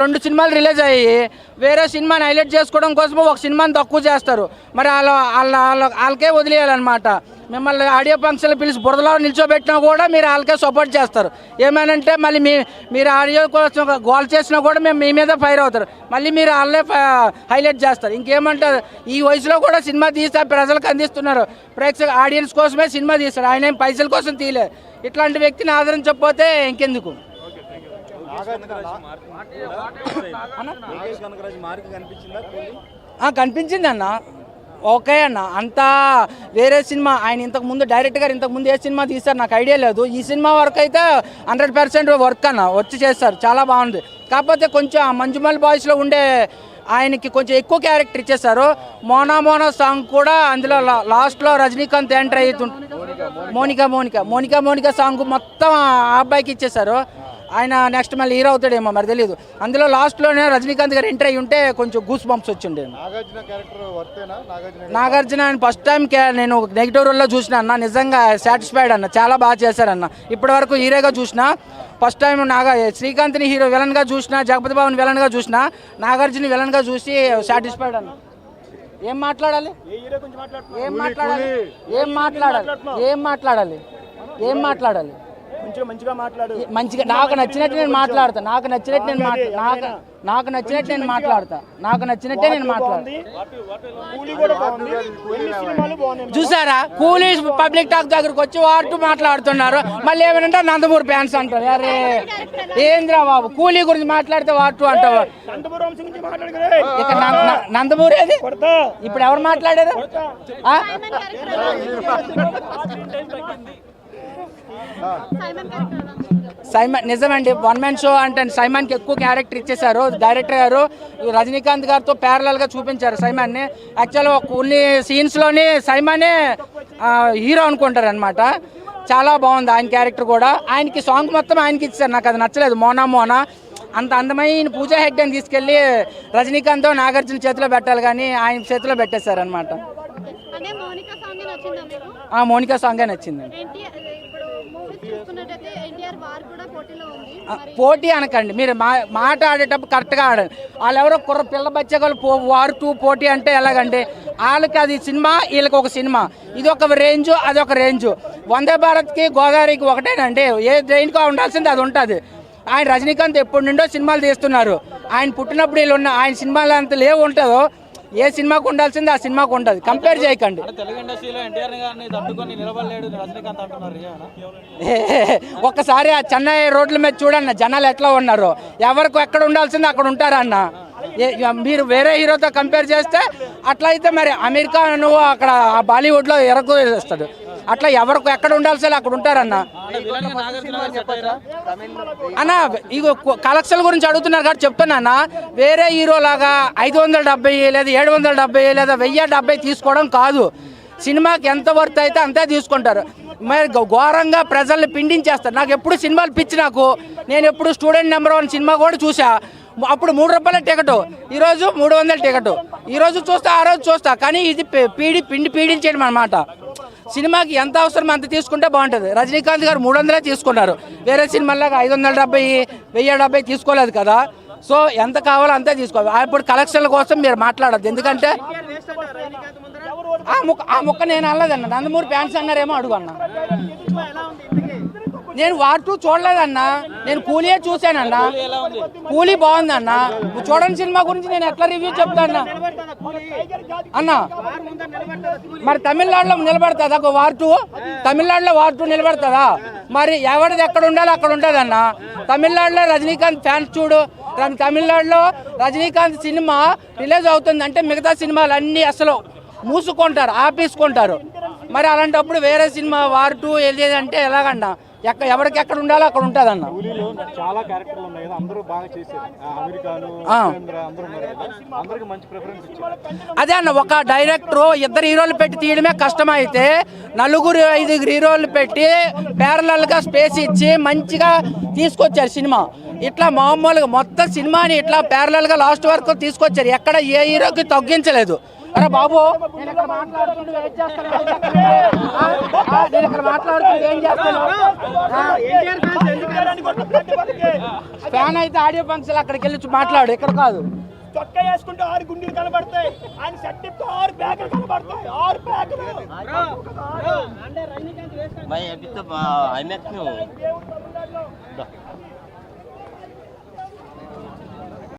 2 సినిమాలు రిలీజ్ అయ్యి వేరే సినిమాని హైలైట్ చేసుకోవడం కోసం ఒక సినిమాని తక్కువ చేస్తారు. మరి వాళ్ళకే వదిలేయాలన్నమాట. మిమ్మల్ని ఆడియో ఫంక్షన్లు పిలిచి బురదలో నిల్చోబెట్టినా కూడా మీరు వాళ్ళకే సపోర్ట్ చేస్తారు. ఏమనంటే మళ్ళీ మీరు ఆడియో కోసం గోల్ చేసినా కూడా మేము మీ మీద ఫైర్ అవుతారు. మళ్ళీ మీరు వాళ్ళే హైలైట్ చేస్తారు. ఇంకేమంటారు, ఈ వయసులో కూడా సినిమా తీస్తే ప్రజలకు అందిస్తున్నారు. ప్రేక్షక ఆడియన్స్ కోసమే సినిమా తీస్తారు. ఆయన ఏం పైసల కోసం తీయలే. ఇట్లాంటి వ్యక్తిని ఆదరించకపోతే ఇంకెందుకు. కనిపించింది అన్న, ఓకే అన్న. అంతా వేరే సినిమా ఆయన ఇంతకుముందు డైరెక్ట్ గారు ఇంతకుముందు ఏ సినిమా తీస్తారు నాకు ఐడియా లేదు. ఈ సినిమా వర్క్ అయితే 100% వర్క్ అన్న వచ్చి చేస్తారు, చాలా బాగుంది. కాకపోతే కొంచెం మంజుమల్ బాయ్స్లో ఉండే ఆయనకి కొంచెం ఎక్కువ క్యారెక్టర్ ఇచ్చేస్తారు. మోనా మోనా సాంగ్ కూడా అందులో లాస్ట్లో రజనీకాంత్ ఎంటర్ అవుతుంది. మోనికా సాంగ్ మొత్తం ఆ అబ్బాయికి ఇచ్చేసారు. ఆయన నెక్స్ట్ మళ్ళీ హీరో అవుతాడేమో మరి తెలియదు. అందులో లాస్ట్లోనే రజనీకాంత్ గారు ఎంటర్ అయ్యి ఉంటే కొంచెం గూస్ బంప్స్ వచ్చిండే. నాగార్జున ఆయన ఫస్ట్ టైం నేను నెగిటివ్ రోల్లో చూసిన అన్న, నిజంగా సాటిస్ఫైడ్ అన్న, చాలా బాగా చేశారన్న. ఇప్పటి వరకు హీరోగా చూసిన ఫస్ట్ టైం శ్రీకాంత్ని హీరో విలన్గా చూసిన, జగపతి బాబుని విలన్గా చూసిన, నాగార్జున విలన్గా చూసి సాటిస్ఫైడ్ అన్న. ఏం మాట్లాడాలి మంచిగా నాకు నచ్చినట్టు నేను మాట్లాడతా. చూసారా, కూలీ పబ్లిక్ టాక్ దగ్గరకు వచ్చి వార్టు మాట్లాడుతున్నారు. మళ్ళీ ఏమనంటే నందమూరి ఫ్యాన్స్ అంటారు. అరే ఏంద్రా బాబు, కూలీ గురించి మాట్లాడితే వార్టు అంటావు. ఇక నందమూరి అది ఇప్పుడు ఎవరు మాట్లాడారు? సైమన్ నిజమండి, 1 మ్యాన్ షో అంటే సైమన్కి ఎక్కువ క్యారెక్టర్ ఇచ్చేశారు. డైరెక్టర్ గారు రజనీకాంత్ గారితో ప్యారలల్గా చూపించారు సైమన్ని. యాక్చువల్గా కొన్ని సీన్స్లోని సైమనే హీరో అనుకుంటారు అనమాట. చాలా బాగుంది ఆయన క్యారెక్టర్ కూడా. ఆయనకి సాంగ్ మొత్తం ఆయనకి ఇచ్చారు, నాకు అది నచ్చలేదు. మోనా అంత అందమైన పూజా హెగ్డేని తీసుకెళ్ళి రజనీకాంత్ నాగార్జున చేతిలో పెట్టాలి కానీ ఆయన చేతిలో పెట్టేశారు అనమాట. మోనికా సాంగే నచ్చింది. పోటీ అనకండి, మీరు మాట ఆడేటప్పుడు కరెక్ట్గా ఆడండి. వాళ్ళు ఎవరో పిల్ల బచ్చగాళ్ళు వార్ 2 పోటీ అంటే ఎలాగండి? వాళ్ళకి అది సినిమా, వీళ్ళకి ఒక సినిమా. ఇది ఒక రేంజు, అది ఒక రేంజు. వందే భారత్కి గోదావరికి ఒకటేనండి. ఏ ట్రైన్గా ఉండాల్సింది అది ఉంటుంది. ఆయన రజనీకాంత్ ఎప్పటి నుండో సినిమాలు తీస్తున్నారు. ఆయన పుట్టినప్పుడు వీళ్ళు ఆయన సినిమాలు అంత లేవు ఉంటుందో, ఏ సినిమాకు ఉండాల్సింది ఆ సినిమాకు ఉంటుంది. కంపేర్ చేయకండి. ఒక్కసారి ఆ చెన్నై రోడ్ల మీద చూడన్న జనాలు ఎట్లా ఉన్నారు. ఎవరికి ఎక్కడ ఉండాల్సింది అక్కడ ఉంటారన్న. మీరు వేరే హీరోతో కంపేర్ చేస్తే అట్లయితే మరి అమెరికా నువ్వు అక్కడ బాలీవుడ్లో ఎరగొస్తాడు. అట్లా ఎవరికి ఎక్కడ ఉండాల్సింది అక్కడ ఉంటారన్న. అన్న ఇక కలెక్షన్ గురించి అడుగుతున్నారు కాబట్టి చెప్తున్నా, వేరే హీరోలాగా 570 లేదా 770 లేదా 1070 తీసుకోవడం కాదు. సినిమాకి ఎంత వర్త్ అయితే అంతే తీసుకుంటారు. మరి ఘోరంగా ప్రజల్ని పిండించేస్తారు. నాకు ఎప్పుడు సినిమాలు పిచ్చి. నేను ఎప్పుడు స్టూడెంట్ నెంబర్ 1 సినిమా కూడా చూసా. అప్పుడు 3 రూపాయల టికెట్, ఈరోజు 300 టికెట్. ఈరోజు చూస్తా, ఆ రోజు చూస్తా. కానీ ఇది పీడించేయడం అన్నమాట. సినిమాకి ఎంత అవసరం అంత తీసుకుంటే బాగుంటుంది. రజనీకాంత్ గారు 300 తీసుకున్నారు. వేరే సినిమాలాగా 570, 1070 తీసుకోలేదు కదా. సో ఎంత కావాలో అంతే తీసుకోవాలి. ఇప్పుడు కలెక్షన్ల కోసం మీరు మాట్లాడద్దు. ఎందుకంటే ఆ ముక్క నేను అనలేదన్న. నందమూరి ఫ్యాన్స్ అన్నారేమో అడుగు అన్న. నేను వార్ 2 చూడలేదన్నా, నేను కూలీయే చూశానన్న. కూలీ బాగుందన్న. చూడని సినిమా గురించి నేను ఎట్లా రివ్యూ చెప్తాను అన్న? మరి తమిళనాడులో నిలబడుతుందా వార్ 2? తమిళనాడులో వార్ 2 నిలబడుతుందా? మరి ఎవరిది ఎక్కడ ఉండాలో అక్కడ ఉంటుందన్న. తమిళనాడులో రజనీకాంత్ ఫ్యాన్స్ చూడు. తమిళనాడులో రజనీకాంత్ సినిమా రిలీజ్ అవుతుందంటే మిగతా సినిమాలు అన్నీ అసలు మూసుకుంటారు, ఆపేసుకుంటారు. మరి అలాంటప్పుడు వేరే సినిమా వార్ 2 వెళ్ళేదంటే ఎలాగన్నా? ఎవరికి ఎక్కడ ఉండాలో అక్కడ ఉంటుంది అన్న. చాలా క్యారెక్టర్లు ఉన్నాయి కదా, అందరూ బాగా చేశారు. అదే అన్న, ఒక డైరెక్టర్ 2 హీరోలు పెట్టి తీయడమే కష్టమైతే 4, 5 హీరోలు పెట్టి ప్యారలల్గా స్పేస్ ఇచ్చి మంచిగా తీసుకొచ్చారు సినిమా. ఇట్లా మామూలుగా మొత్తం సినిమాని ఇట్లా ప్యారలల్గా లాస్ట్ వరకు తీసుకొచ్చారు. ఎక్కడ ఏ హీరోకి తగ్గించలేదు. అరే బాబు నేను ఇక్కడ మాట్లాడుతుంటే ఏం చేస్తాను నేను ఇక్కడ మాట్లాడుతుంటే ఏం చేస్తాను ఫ్యాన్ అయితే ఆడియో ఫంక్షన్ అక్కడికి వెళ్ళి మాట్లాడు ఇక్కడ కాదు చొక్కా వేసుకుంటే 6 గుండీలు కనబడతాయి ఆయన సెట్టిప్ 6 బ్యాగులు కనబడతాయి 6 బ్యాగులు भाई अभी तो आई मैच में हूँ